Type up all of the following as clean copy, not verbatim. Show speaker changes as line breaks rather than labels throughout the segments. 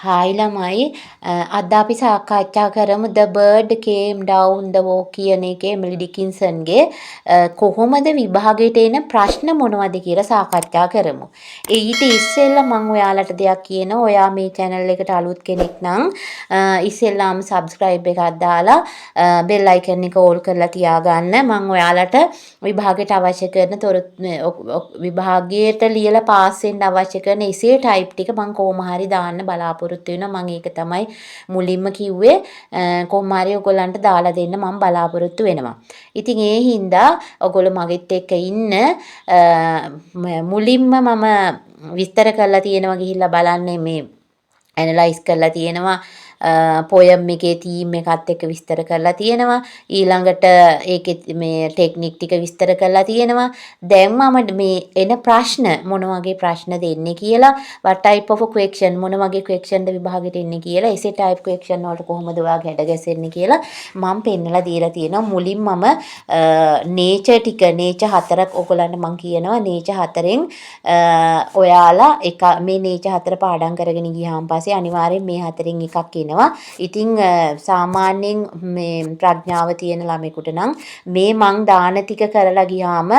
Hi ළමයි අද අපි සාකච්ඡා කරමු The Bird Came Down the Walk කියන එකේ එමිලි ඩිකින්සන්ගේ කොහොමද විභාගයට එන ප්‍රශ්න මොනවද කියලා සාකච්ඡා කරමු. ඊට ඉස්සෙල්ලා මම ඔයාලට දෙයක් කියනවා. ඔයා මේ channel එකට අලුත් කෙනෙක් නම් ඉස්සෙල්ලාම subscribe එකක් දාලා bell icon එක all කරලා තියාගන්න. මම ඔයාලට විභාගයට අවශ්‍ය කරන විභාගයට ලියලා පාස් වෙන්න අවශ්‍ය කරන essay type ටික මම කොහොම හරි දාන්න බලාපොරොත්තු වෙනවා. මම ඒක තමයි මුලින්ම කිව්වේ. කොහොම හරි ඔයගොල්ලන්ට දාලා දෙන්න මම බලාපොරොත්තු වෙනවා. ඉතින් ඒ හින්දා ඔයගොල්ලෝ මගෙත් එක්ක ඉන්න මුලින්ම මම විස්තර කරලා තියෙනවා ගිහිල්ලා බලන්නේ මේ ඇනලයිස් කරලා තියෙනවා පොයම් එකේ තීම් එකත් එක්ක විස්තර කරලා තියෙනවා. ඊළඟට ඒකේ මේ ටෙක්නික් ටික විස්තර කරලා තියෙනවා. දැන් මම මේ එන ප්‍රශ්න මොන වගේ ප්‍රශ්න දෙන්නේ කියලා, what type of question මොන වගේ question ද විභාගෙට එන්නේ කියලා, essay type question වලට කොහොමද ඔයා ගැඩ ගැසෙන්නේ කියලා මම පෙන්නලා දීලා තියෙනවා. මුලින් මම nature හතරක් ඔයගොල්ලන්ට මම කියනවා. nature හතරෙන් ඔයාලා මේ nature හතර පාඩම් කරගෙන ගියාන් පස්සේ අනිවාර්යෙන් මේ හතරෙන් එකක් එනවා. ඉතින් සාමාන්‍යයෙන් මේ ප්‍රඥාව තියෙන ළමයෙකුට නම් මේ මං දාන ටික කරලා ගියාම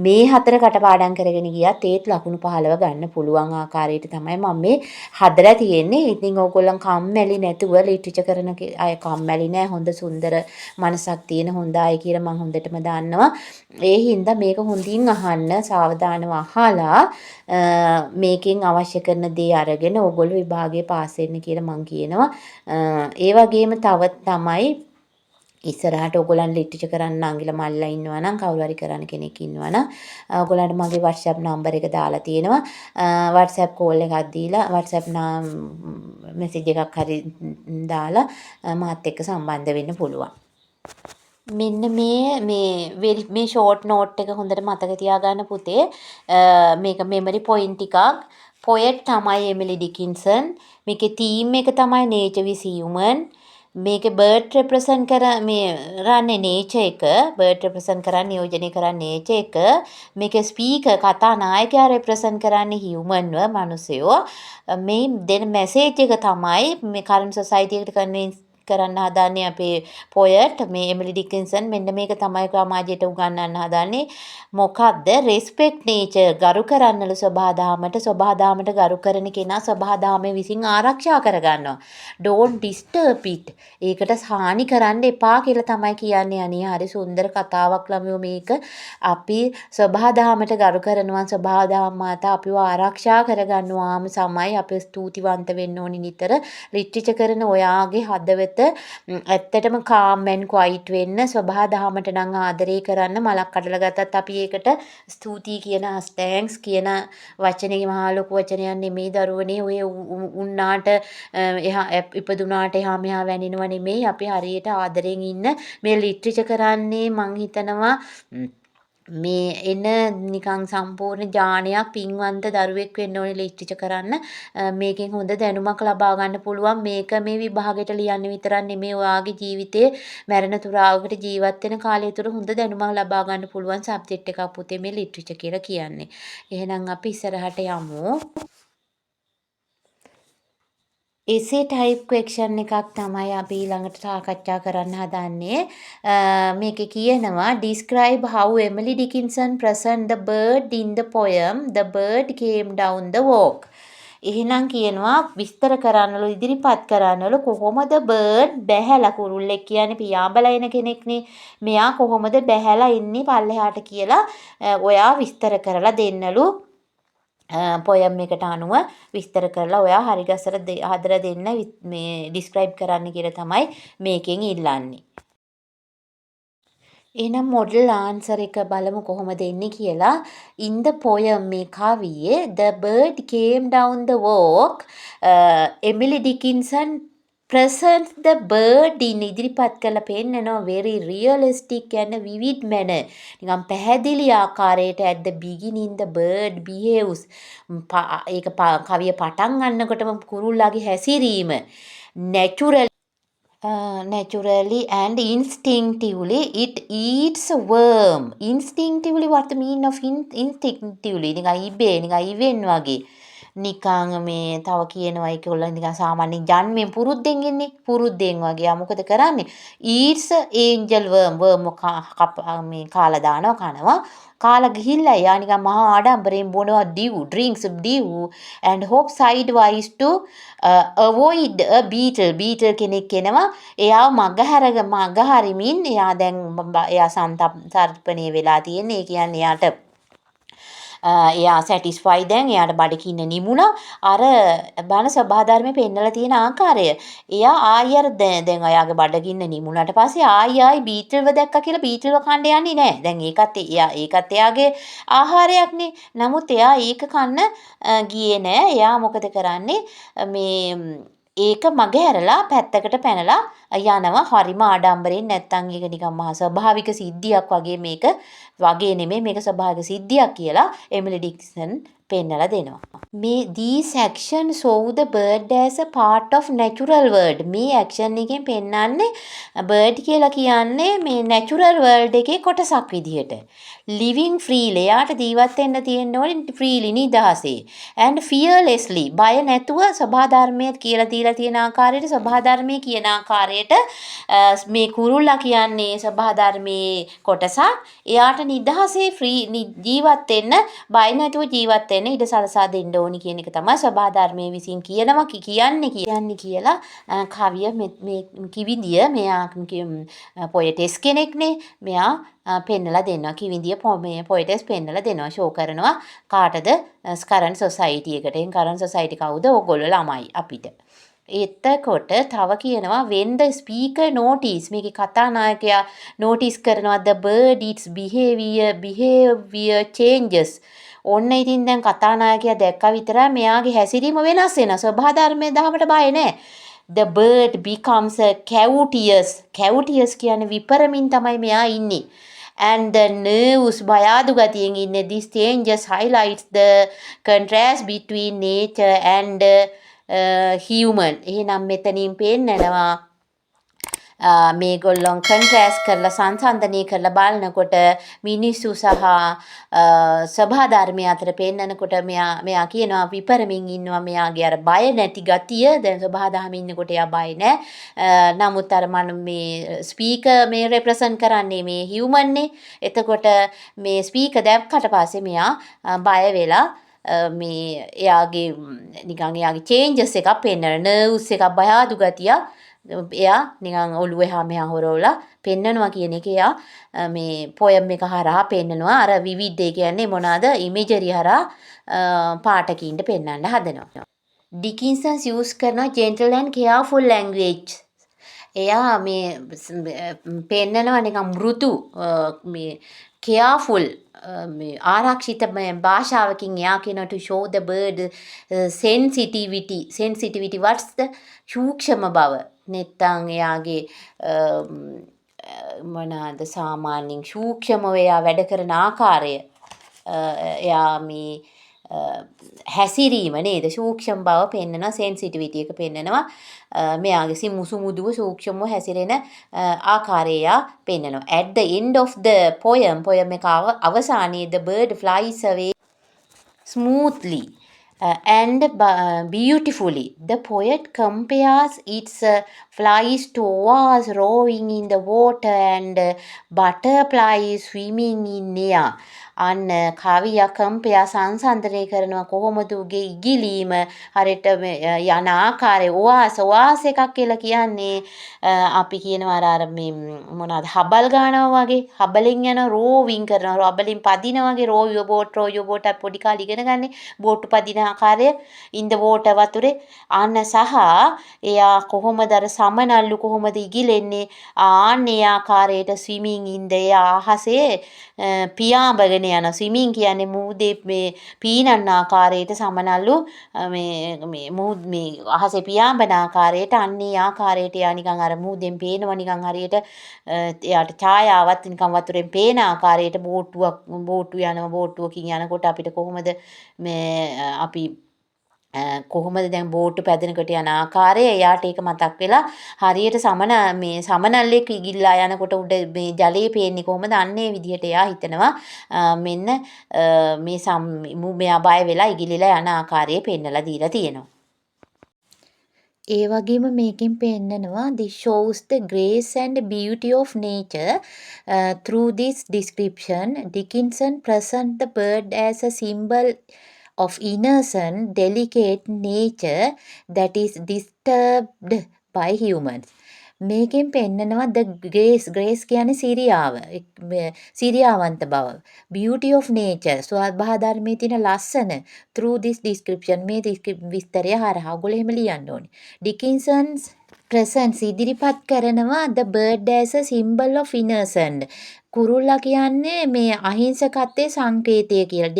මේ හතර කටපාඩම් කරගෙන ගියත් ඒත් ලකුණු 15 ගන්න පුළුවන් ආකාරයට තමයි මම මේ හදලා තියෙන්නේ. ඉතින් ඕගොල්ලන් කම්මැලි නැතුව ලිටරචර් කරන අය කම්මැලි නෑ. හොඳ සුන්දර මනසක් තියෙන හොඳ අය කියලා මම හොඳටම දන්නවා. ඒ හින්දා මේක හොඳින් අහන්න, සාවධානව අහලා මේකෙන් අවශ්‍ය කරන දේ අරගෙන ඕගොල්ලෝ විභාගයේ පාස් වෙන්න කියලා මම කියනවා. ඒ වගේම තව තමයි ඉස්සරහට ඔයගොල්ලන් ලිටරචර් කරන්න අංගිලා මල්ලා ඉන්නවා නම්, කවුරු හරි කරන්න කෙනෙක් ඉන්නවා නම් ඔයගොල්ලන්ට මගේ WhatsApp නම්බර් එක දාලා තියෙනවා. WhatsApp call එකක් දීලා WhatsApp message එකක් හරි දාලා මාත් එක්ක සම්බන්ධ වෙන්න පුළුවන්. මෙන්න මේ ෂෝට් නෝට් එක හොඳට මතක තියාගන්න පුතේ. මේක මෙමරි පොයින්ට් ටිකක්. පොයට් තමයි එමිලි ඩිකින්සන්. මේකේ තීම් එක තමයි nature with human. මේකේ බර්ඩ් රෙප්‍රසන්ට් කරන්නේ nature එක. බර්ඩ් රෙප්‍රසන්ට් කරන්නේ නියෝජනය කරන්නේ nature එක. මේකේ ස්පීකර් කතා නායකයා රෙප්‍රසන්ට් කරන්නේ human ව මිනිස්සයෝ. මේ දෙන මැසේජ් එක තමයි මේ කරන්ට් සොසයිටි එකට කන්වින්ස් කරන්න හදන්නේ අපේ පොයට් මේ එමිලි ඩිකින්සන්. මෙන්න මේක තමයි සමාජයට උගන්වන්න හදන්නේ. මොකද්ද? respect nature. ගරු කරන්නලු සබහාදහමට ගරු කරන කෙනා සබහාදහමේ විසින් ආරක්ෂා කරගන්නවා. don't disturb it. ඒකට හානි කරන්න එපා කියලා තමයි කියන්නේ. අනේ හරි සුන්දර කතාවක් ළමයෝ මේක. අපි සබහාදහමට ගරු කරනවා. සබහාදහම මාතා අපිව ආරක්ෂා කරගන්නවා. සමයි අපි ස්තුතිවන්ත වෙන්න ඕනි නිතර. ලිටරචර් කරන ඔයාගේ හදවත ඇත්තටම calm and quiet වෙන්න. සබහාදහමට නම් ආදරේ කරන්න. මලක් කඩලා ගත්තත් අපි ඒකට ස්තුතියි කියන thanks කියන වචනේ මහා ලොකු වචනයක් නෙමෙයි දරුවනේ. ඔය උන්නාට ඉපදුනාට එහා මෙහා වැනිනව නෙමෙයි. අපි හරියට ආදරෙන් ඉන්න මේ ලිටරචර් කරන්නේ මං හිතනවා මේ එන නිකන් සම්පූර්ණ ඥානයක් පින්වන්ත දරුවෙක් වෙන්න ඕනේ ලිටරචර් කරන්න. මේකෙන් හොඳ දැනුමක් ලබා ගන්න පුළුවන්. මේක මේ විභාගයට ලියන්න විතරක් නෙමෙයි. ඔයාගේ ජීවිතේ මරණ තුරාවකට ජීවත් වෙන කාලය තුර හොඳ දැනුමක් ලබා ගන්න පුළුවන් සබ්ජෙක්ට් එකක් පුතේ මේ ලිටරචර් කියලා කියන්නේ. එහෙනම් අපි ඉස්සරහට යමු. essay type question එකක් තමයි අපි ඊළඟට සාකච්ඡා කරන්න හදන්නේ. මේකේ කියනවා describe how Emily Dickinson present the bird in the poem The Bird Came Down the Walk. එහෙනම් කියනවා විස්තර කරන්නලු, ඉදිරිපත් කරන්නලු කොහොමද බර්ඩ් බැහැලා, කුරුල්ලෙක් කියන්නේ පියාඹලා එන කෙනෙක්නේ. මෙයා කොහොමද බැහැලා ඉන්නේ පල්ලෙහාට කියලා ඔයා විස්තර කරලා දෙන්නලු. පොයම් එකට අනුව විස්තර කරලා ඔයා හරි ගස්සට හදලා දෙන්න මේ ඩිස්ක්‍රයිබ් කරන්න කියලා තමයි මේකෙන් ඉල්ලන්නේ. එහෙනම් මොඩල් ආන්සර් එක බලමු කොහොමද එන්නේ කියලා. in the poem මේ කවියේ The Bird Came Down the Walk Emily Dickinson presents the bird in ඉදිරිපත් කරලා පෙන්නනවා very realistic and vivid manner. නිකන් පැහැදිලි ආකාරයට at the beginning the bird behaves. ඒක කවිය පටන් ගන්නකොටම කුරුල්ලාගේ හැසිරීම naturally and instinctively it eats a worm. Instinctively, what the meaning of instinctively? නිකන් ඉබේ නිකන් ඉවෙන් වගේ. නිකං මේ තව කියනවා ඒකවල නිකන් සාමාන්‍යයෙන් ජන්මෙන් පුරුද්දෙන් ඉන්නේ පුරුද්දෙන් වගේ. යා මොකද කරන්නේ? eats angel worm මේ කාලා දානවා කනවා. කාලා ගිහිල්ලා යා නිකන් මහා ආඩම්බරෙන් බොනවා drinks dew and hope sidewise to avoid a beetle කෙනෙක් එනවා. එයාව මග හරිමින් එයා සන්තර්පණය වෙලා තියෙන්නේ. ඒ කියන්නේ එයා සැටිස්ෆයි දැන් එයාට බඩගින්න නිමුණා. අර බලන සබහාධර්මයේ පෙන්නලා තියෙන ආකාරය. එයා ආයි අර දැන් එයාගේ බඩගින්න නිමුණාට පස්සේ ආයි බීටල්ව දැක්කා කියලා බීටල්ව කන්න යන්නේ නැහැ. දැන් ඒකත් එයාගේ ආහාරයක්නේ. නමුත් එයා ඒක කන්න ගියේ නැහැ. එයා මොකද කරන්නේ? ඒක මගහැරලා පැත්තකට පැනලා යනවා. හරිම ආඩම්බරෙන්. නැත්තම් ඒක නිකන් මහා ස්වභාවික සිද්ධියක් වගේ වගේ නෙමෙයි මේක ස්වභාවික සිද්ධියක් කියලා එමිලි ඩික්සන් පෙන්නලා දෙනවා. these actions show the bird as a part of natural world. මේ action එකෙන් පෙන්නන්නේ bird කියලා කියන්නේ මේ natural world එකේ කොටසක් විදිහට. living freely. යාට ජීවත් වෙන්න තියෙන්න ඕනේ freely නිදහසේ. and fearlessly. බය නැතුව සබහාධර්මයේ කියලා දීලා තියෙන ආකාරයට සබහාධර්මයේ කියන ආකාරයට මේ කුරුල්ලා කියන්නේ සබහාධර්මයේ කොටසක්. එයාට නිදහසේ ජීවත් වෙන්න බය නැතුව ජීවත් වෙන්න ඉඩ සලසා දෙන්න ඕනි කියන එක තමයි සබහාධර්මයේ විසින් කියන්නේ කියලා කවිය මේ කිවිදිය මෙයා පොයටස් කෙනෙක්නේ. මෙයා පෙන්නලා දෙනවා. කිවිදිය පොයටස් පෙන්නලා දෙනවා. ෂෝ කරනවා කාටද? කරන්ට් සොසයිටි එකට. කරන්ට් සොසයිටි කවුද? ඕගොල්ලෝ ළමයි අපිට. එතකොට තව කියනවා when the speaker notice මේකේ කතානායකයා notice කරනවා the bird its behavior changes. ඔන්න ඉතින් දැන් කතානායකයා දැක්කා විතරයි මෙයාගේ හැසිරීම වෙනස් වෙනවා. ස්වභාධර්මයේ දහමට බය නැහැ. The bird becomes a courteous කියන්නේ විපරමින් තමයි මෙයා ඉන්නේ. And the nervous බයාදු ගතියෙන් ඉන්නේ. This changes highlights the contrast between nature and human. එහෙනම් මෙතනින් පෙන්නනවා මේගොල්ලොන් කන්ට්‍රෑස්ට් කරලා සංසන්දනය කරලා බලනකොට මිනිස්සු සහ සබහාධර්මය අතර පෙන්නනකොට මෙයා කියනවා විපරමින් ඉන්නවා. මෙයාගේ අර බය නැති ගතිය. දැන් සබහාධර්මයේ ඉන්නකොට එයා බය නැහැ. නමුත් අර මේ ස්පීකර් මේ රෙප්‍රසන්ට් කරන්නේ මේ හියුමන්නේ. එතකොට මේ ස්පීකර් දැක්කට පස්සේ මෙයා බය වෙලා එයාගේ චේන්ජස් එකක් පෙන්නන නර්ව්ස් එකක් බයාදු ගතියක් එයා නිකන් ඔළුව එහා මෙහා හොරවලා පෙන්නනවා කියන එක එයා මේ පොයම් එක හරහා පෙන්නනවා. අර විවිධය කියන්නේ මොනවාද? ඉමේජරි හරහා පාඨකීන්ට පෙන්වන්න හදනවා. ඩිකින්සන් යූස් කරන gentle and careful language. එයා පෙන්නනවා නිකන් මෘදු careful ආරක්ෂිත භාෂාවකින් එයා කියනවා to show the bird sensitivity what's the සූක්ෂම බව. නැත්තම් එයාගේ මොනවාද සාමාන්‍යයෙන් සූක්ෂමව එයා වැඩ කරන ආකාරය එයා හැසිරීම නේද සූක්ෂම බව පෙන්නනවා. සෙන්සිටිවිටි එක පෙන්නනවා. මෙයාගේ මුසුමුදුව සූක්ෂමව හැසිරෙන ආකාරය පෙන්නනවා. at the end of the poem එක අවසානයේ the bird flies away smoothly and beautifully. The poet compares its flies to oars rowing in the water and butterflies swimming in air. අන්න කවියා කම්පයා සංසන්දනය කරනවා කොහොමද උගේ ඉගිලීම හරියට යන ආකාරය. ඔවාස එකක් කියලා කියන්නේ අපි කියනවා අර මොනවාද හබල් ගන්නවා වගේ. හබලෙන් යන රෝවින් කරනවා. හබලෙන් පදිනවා වගේ රෝයෝ බෝට් පොඩි කාලේ ඉගෙන ගන්නේ. බෝට්ටු පදින ආකාරය in the water වතුරේ. අන්න සහ එයා කොහොමද අර සමනල්ලු කොහොමද ඉගිලෙන්නේ ආන්නේ ආකාරයට swimming in the අහසේ පියාඹගෙන යන ස්විමින් කියන්නේ මුහුදේ පීනන ආකාරයට සමනල්ලු මේ අහසේ පියාඹන ආකාරයට අන්නේ ආකාරයට යා නිකන් අර මුහුදෙන් පේනවා නිකන් හරියට එයාට ඡායාවක් නිකන් වතුරෙන් පේන ආකාරයට බෝට්ටුව යනවා. බෝට්ටුවකින් යනකොට අපිට කොහොමද අපි කොහොමද දැන් බෝට්ටු පැදෙනකොට යන ආකාරය එයාට ඒක මතක් වෙලා හරියට සමනල්ලෙක් ඉගිල්ලා යනකොට උඩ මේ ජලයේ පේන්නේ කොහොමද අන්න ඒ විදිහට එයා හිතනවා මෙන්න මෙයා බය වෙලා ඉගිලිලා යන ආකාරය පෙන්නලා දීලා තියෙනවා. ඒ වගේම මේකෙන් පෙන්නනවා this shows the grace and beauty of nature through this description. Dickinson present the bird as a symbol of innocent, delicate nature that is disturbed by humans. මේකෙන් පෙන්නනවා the grace කියන්නේ සිරියාවන්ත බව. beauty of nature ස්වභාව ධර්මයේ තියෙන ලස්සන through this description මේ විස්තරය හරහා ඔයගොල්ලෝ එහෙම ලියන්න ඕනේ. Dickinson's presence ඉදිරිපත් කරනවා the bird as a symbol of innocent. කුරුල්ලා කියන්නේ මේ අහිංසකත්වයේ සංකේතය කියලා.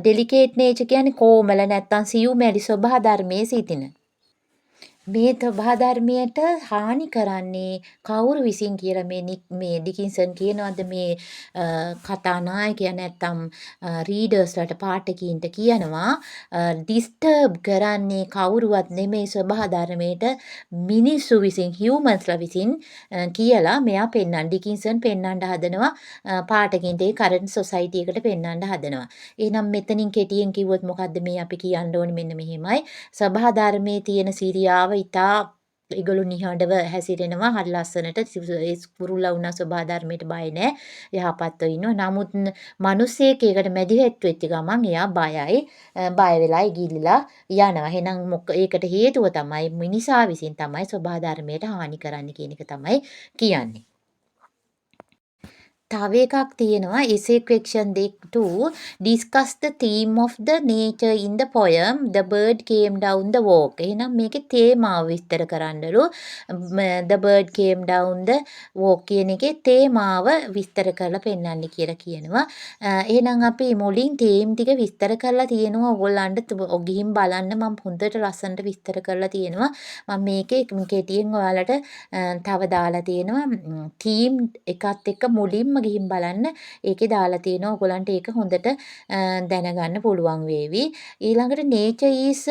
delicate nature කියන්නේ කොමල නැත්තම් සියුමැලි ස්වභාව ධර්මයේ සිටින. මේ ස්වභාධර්මයට හානි කරන්නේ කවුරු විසින් කියලා මේ ඩිකින්සන් කියනවාද මේ කතානායකයා නැත්තම් රීඩර්ස්ලට පාඨකීන්ට කියනවා ඩිස්ටර්බ් කරන්නේ කවුරුවත් නෙමෙයි ස්වභාධර්මයට මිනිස්සු විසින් හියුමන්ස්ලා විසින් කියලා මෙයා ඩිකින්සන් පෙන්වන්න හදනවා පාඨකීන්ට ඒ කරන්ට් සොසයිටි එකට පෙන්වන්න හදනවා. එහෙනම් මෙතනින් කෙටියෙන් කිව්වොත් මොකද්ද මේ අපි කියන්න ඕනේ මෙන්න මෙහෙමයි. ස්වභාධර්මයේ තියෙන සිරියාව ඉතා ඒගොල්ලෝ නිහඬව හැසිරෙනවා හරි ලස්සනට ඒ කුරුල්ලා වුණා ස්වභාව ධර්මයට බය නැහැ යහපත්ව ඉන්නවා නමුත් මිනිස්සෙක් ඒකට මැදිහත් වෙච්ච ගමන් එයා බයයි බය වෙලා ඉගිලිලා යනවා එහෙනම් ඒකට හේතුව තමයි මිනිසා විසින් තමයි ස්වභාව ධර්මයට හානි කරන්න කියන එක තමයි කියන්නේ තව එකක් තියෙනවා essay question 2 discuss the theme of the nature in the poem the bird came down the walk එහෙනම් මේකේ තේමාව විස්තර කරන්නලු the bird came down the walk කියන එකේ තේමාව විස්තර කරලා පෙන්නන්න කියලා කියනවා එහෙනම් අපි මුලින් තේම් ටික විස්තර කරලා තියෙනවා ඔයගොල්ලන්ට ගිහින් බලන්න මම හොඳට ලස්සනට විස්තර කරලා තියෙනවා මම මේකේ කෙටියෙන් ඔයාලට තව දාලා තියෙනවා තීම් එකත් එක්ක මුලින්ම ගිහින් බලන්න ඒකේ දාලා තියෙනවා ඔයගලන්ට ඒක හොඳට දැනගන්න පුළුවන් වේවි ඊළඟට nature is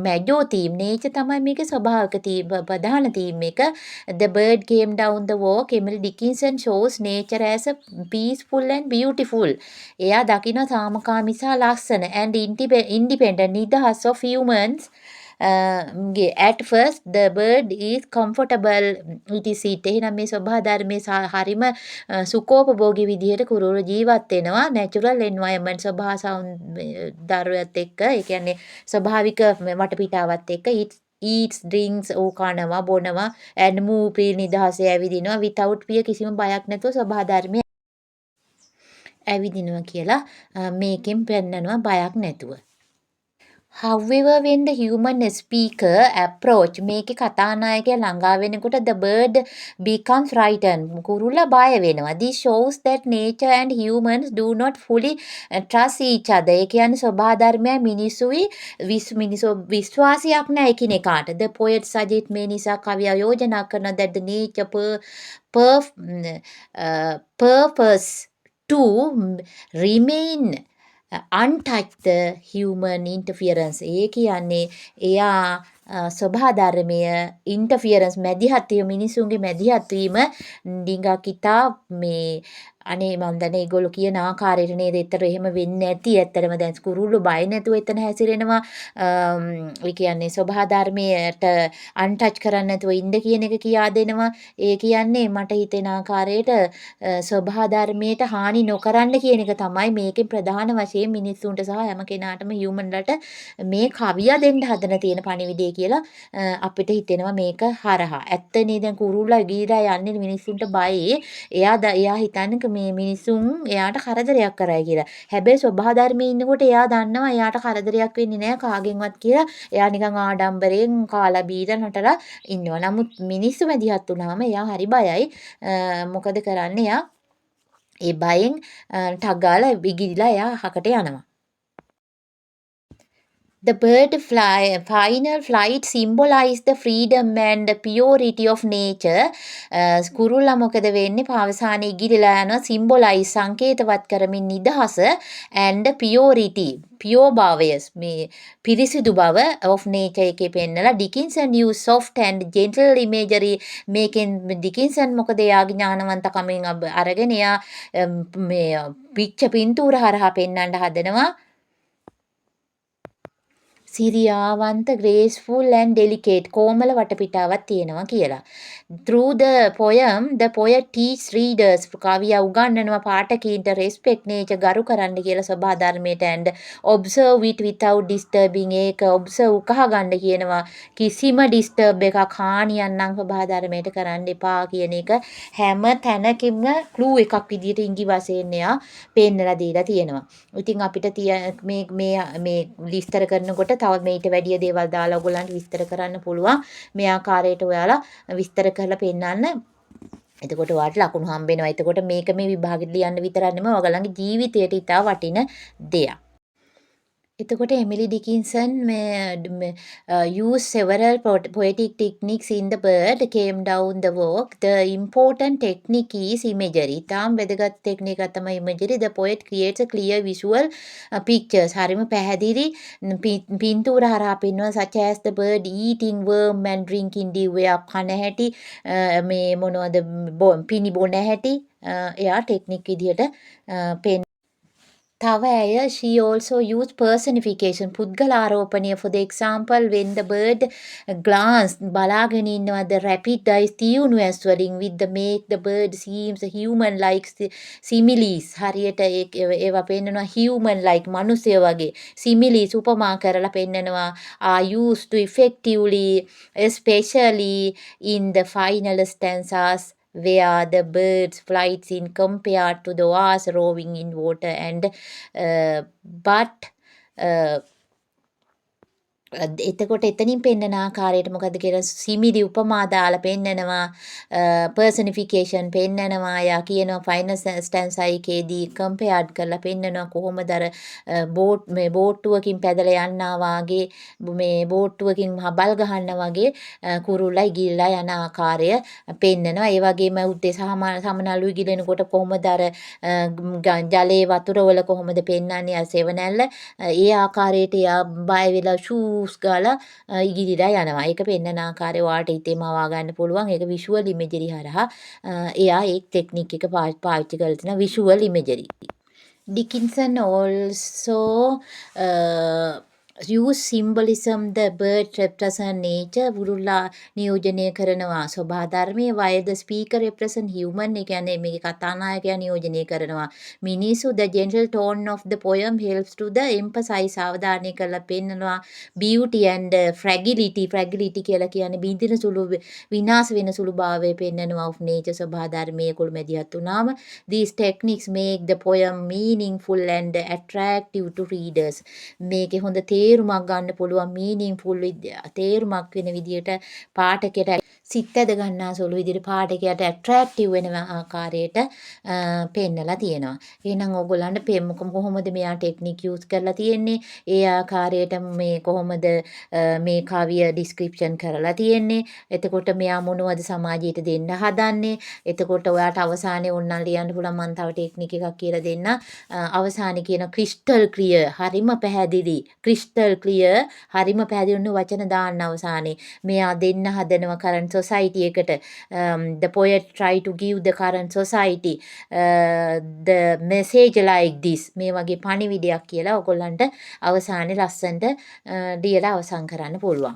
major theme nature තමයි මේකේ ස්වභාවික theme ප්‍රධාන theme එක the bird came down the walk Emily Dickinson shows nature as a peaceful and beautiful එයා දකින්න සාමකාමී සහ ලස්සන and independent නිදහස් of humans at first the bird is comfortable it is it එහෙනම් මේ ස්වභාව ධර්මයේ හරිම සුඛෝපභෝගී විදිහට කුරුල්ල ජීවත් වෙනවා natural environment ස්වභාව ධර්මයත් එක්ක ඒ කියන්නේ ස්වභාවික වටපිටාවත් එක්ක eats drinks ඕ කනවා බොනවා and move නිදහසේ ඇවිදිනවා without fear කිසිම බයක් නැතුව ස්වභාව ධර්මයේ ඇවිදිනවා කියලා මේකෙන් පෙන්නනවා බයක් නැතුව However, when the human speaker approach මේකේ කතානායකයා ළඟා වෙනකොට the bird becomes frightened. කුරුල්ලා බය වෙනවා. This shows that nature and humans do not fully trust each other. ඒ කියන්නේ ස්වභාව ධර්මයයි මිනිසුයි විශ්වාසයක් නැහැ එකිනෙකාට. The poet සජිත් මේ නිසා කවියා යෝජනා කරන that the nature purpose to remain untouched the human interference ඒ කියන්නේ එයා ස්වභාව ධර්මය interference මැදිහත් වීම මිනිසුන්ගේ මැදිහත් වීම ඩිංගක් ඉතා මේ අනේ මම දැන් ඒගොල්ලෝ කියන ආකාරයට නේද ඒතර එහෙම වෙන්නේ නැති ඇත්තටම දැන් කුරුල්ලෝ බය නැතුව එතන හැසිරෙනවා ඒ කියන්නේ ස්වභාව ධර්මයට අන්ටච් කරන්නේ නැතුව ඉන්න කියන එක කියා දෙනවා ඒ කියන්නේ මට හිතෙන ආකාරයට ස්වභාව ධර්මයට හානි නොකරන්න කියන එක තමයි මේකේ ප්‍රධාන වශයෙන් මිනිස්සුන්ට සහ හැම කෙනාටම හියුමන්ලට මේ කවිය දෙන්න හදන තියෙන පණිවිඩය කියලා අපිට හිතෙනවා මේක හරහා ඇත්තනේ දැන් කුරුල්ලා ගිහිලා යන්නේ මිනිස්සුන්ට බයයි එයා හිතන්නේ මේ මිනිසුන් එයාට කරදරයක් කරයි කියලා. හැබැයි ස්වභාව ධර්මයේ ඉන්නකොට එයා දන්නවා එයාට කරදරයක් වෙන්නේ නැහැ කාගෙන්වත් කියලා. එයා නිකන් ආඩම්බරයෙන් කාලා බීලා නටලා ඉන්නවා. නමුත් මිනිස්සු මැදිහත් වුණාම එයා හරි බයයි. මොකද කරන්නේ එයා ඒ බයෙන් ටග් ගාලා ඉගිරිලා එයා හකට යනවා. The final flight symbolize the freedom and the purity of nature. කුරුල්ලා මොකද වෙන්නේ? අවසානයේ ඉගිලිලා යනවා symbolize සංකේතවත් කරමින් නිදහස and purity pure භාවය මේ පිරිසිදු බව of nature එකේ පෙන්නලා Dickinson use soft and gentle imagery මේකෙන් Dickinson මොකද එයාගේ ඥානවන්තකමෙන් අරගෙන එයා මේ පින්තූර හරහා පෙන්වන්න හදනවා සිරියාවන්ත graceful and delicate කෝමල වටපිටාවක් තියෙනවා කියලා. Through the poet teach readers කවියා උගන්වනවා පාඨකීන්ට respect nature ගරු කරන්න කියලා සබහා ධර්මයට and observe it without disturbing ඒක observe කහ ගන්න කියනවා කිසිම disturb එකක් හානියක් නම් සබහා ධර්මයට කරන්න එපා කියන එක හැම තැනකින්ම clue එකක් විදිහට ඉඟි වශයෙන් එයා පෙන්නලා දීලා තියෙනවා. ඉතින් අපිට මේ විස්තර කරනකොට තව මේට වැඩිය දේවල් දාලා ඔයගොල්ලන්ට විස්තර කරන්න පුළුවන්. මේ ආකාරයට ඔයාලා විස්තර කරලා පෙන්නන්න. එතකොට ඔයාලට ලකුණු හම්බ වෙනවා. එතකොට මේක මේ විභාගෙට ලියන්න විතරක් නෙමෙයි ඔයගොල්ලන්ගේ ජීවිතයට ඉතා වටින දෙයක්. එතකොට Emily ඩිකින්සන් use several poetic techniques in the bird came down the walk. The important technique is imagery. තාම වැදගත් ටෙක්නික් එක තමයි imagery. The poet creates a clear visual pictures. හරිම පැහැදිලි පින්තූර හරහා පෙන්වන such as the bird eating worm and drinking dew. එයා කන හැටි මේ මොනවද පිනි බොන හැටි එයා ටෙක්නික් විදිහට තව ඇය she also used personification පුද්ගලාරෝපණය for the example when the bird glance බලාගෙන ඉන්නවා the rapid eyes තියුණු ඇස් වලින් with the make the bird seems human like similes හරියට ඒවා පෙන්නනවා human like මනුස්සය වගේ similes උපමා කරලා පෙන්නනවා are used to effectively especially in the final stanzas where the birds flights in compared to the oars rowing in water and but එතකොට එතනින් පෙන්නන ආකාරයට මොකද කියලා සිමිලි උපමා දාලා පෙන්නනවා පර්සනිෆිකේෂන් පෙන්නනවා යා කියනවා ෆයිනල් ස්ටැන්සා එකේදී කම්පෙයාර්ඩ් කරලා පෙන්නනවා කොහොමද අර බෝට්ටුවකින් පැදලා යනවා වාගේ මේ බෝට්ටුවකින් හබල් ගහනවා වගේ කුරුල්ලා ඉගිල්ලා යන ආකාරය පෙන්නනවා ඒ වගේම උද්දේ සමනළු ඉගිලෙනකොට කොහොමද අර ජලයේ වතුර වල කොහොමද පෙන්නන්නේ අර සෙවණැල්ල ඒ ආකාරයට යා බය වෙලා ෂූ ගාලා ඉගිලිලා යනවා. ඒක පෙන්නන ආකාරය ඔයාලට හිතේම හොයා ගන්න පුළුවන්. ඒක visual imagery හරහා එයා ඒ ටෙක්නික් එක පාවිච්චි කරලා තිනවා visual imagery. Dickinson also use symbolism the bird represent nature බුරුල්ලා නියෝජනය කරනවා සබහා ධර්මයේ while the speaker represent human ඒ කියන්නේ මේ කතානායකයා නියෝජනය කරනවා මිනිසු the general tone of the poem helps to the emphasize අවධානය කරලා පෙන්නනවා beauty and fragility කියලා කියන්නේ බිඳින සුළු විනාශ වෙන සුළු භාවය පෙන්නනවා of nature සබහා ධර්මයේ කුළු මැදිහත් වුණාම these techniques make the poem meaningful and attractive to readers මේකේ හොඳ තේරුමක් ගන්න පුළුවන් meaningful තේරුමක් වෙන විදියට පාඨකයට සිත් ඇද ගන්නා සුළු විදියට පාඨකයට attractive වෙන ආකාරයට පෙන්නලා තියෙනවා. එහෙනම් ඕගොල්ලන්ට කොහොමද මෙයා ටෙක්නික් යූස් කරලා තියෙන්නේ? ඒ ආකාරයට මේ කොහොමද මේ කවිය ඩිස්ක්‍රිප්ෂන් කරලා තියෙන්නේ? එතකොට මෙයා මොනවද සමාජයට දෙන්න හදන්නේ? එතකොට ඔයාට අවසානයේ ඕනනම් ලියන්න පුළුවන් මම තව ටෙක්නික් එකක් කියලා දෙන්න. අවසානයේ කියන crystal clear හරිම පැහැදිලි. crystal clear හරිම පැහැදිලි වචන දාන්න අවසානයේ. මෙයා දෙන්න හදනවා current society එකට the poet try to give the current society the message like this මේ වගේ පණිවිඩයක් කියලා ඔයගොල්ලන්ට අවසානයේ ලස්සනට ලියලා අවසන් කරන්න පුළුවන්.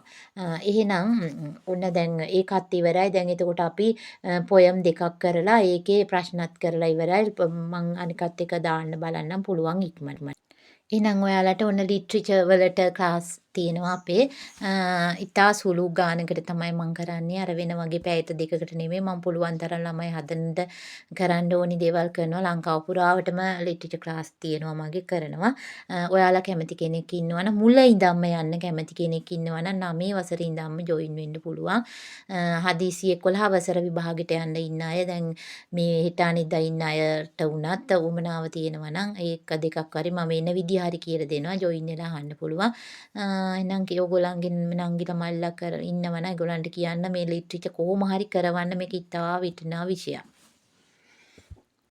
එහෙනම් ඔන්න දැන් ඒකත් ඉවරයි. දැන් එතකොට අපි පොයම් දෙකක් කරලා ඒකේ ප්‍රශ්නත් කරලා ඉවරයි. මම අනිකත් එක දාන්න බලන්නම් පුළුවන් ඉක්මනට. එහෙනම් ඔයාලට ඔන්න ලිටරචර් වලට ක්ලාස් තියෙනවා අපේ. ඉතා සුළු ගානකට තමයි මම කරන්නේ. අර වෙන වගේ පැයට දෙකකට නෙමෙයි. මම පුළුවන් තරම් ළමයි හදන්න කරන්න ඕනි දේවල් කරනවා. ලංකාව පුරාවටම ලිටරචර් ක්ලාස් තියෙනවා මගේ කරනවා. ඔයාලා කැමති කෙනෙක් ඉන්නවා නම් මුල ඉඳන්ම යන්න කැමති කෙනෙක් ඉන්නවා නම් 9 වසරේ ඉඳන්ම ජොයින් වෙන්න පුළුවන්. හදිසියෙ 11 වසර විභාගෙට යන්න ඉන්න අය දැන් මේ හෙට අනිද්දා ඉන්න අයට වුණත් උවමනාව තියෙනවා නම් ඒක දෙකක් හරි මම එන විදිහ හරි කියලා දෙනවා. ජොයින් වෙලා අහන්න පුළුවන්. එහෙනම් ඔයගොල්ලන්ගෙන් නංගිලා මල්ලා ඉන්නවනම් ඒගොල්ලන්ට කියන්න මේ ලිටරචර් කොහොම හරි කරවන්න මේක ඉතා වටිනා විෂයක්.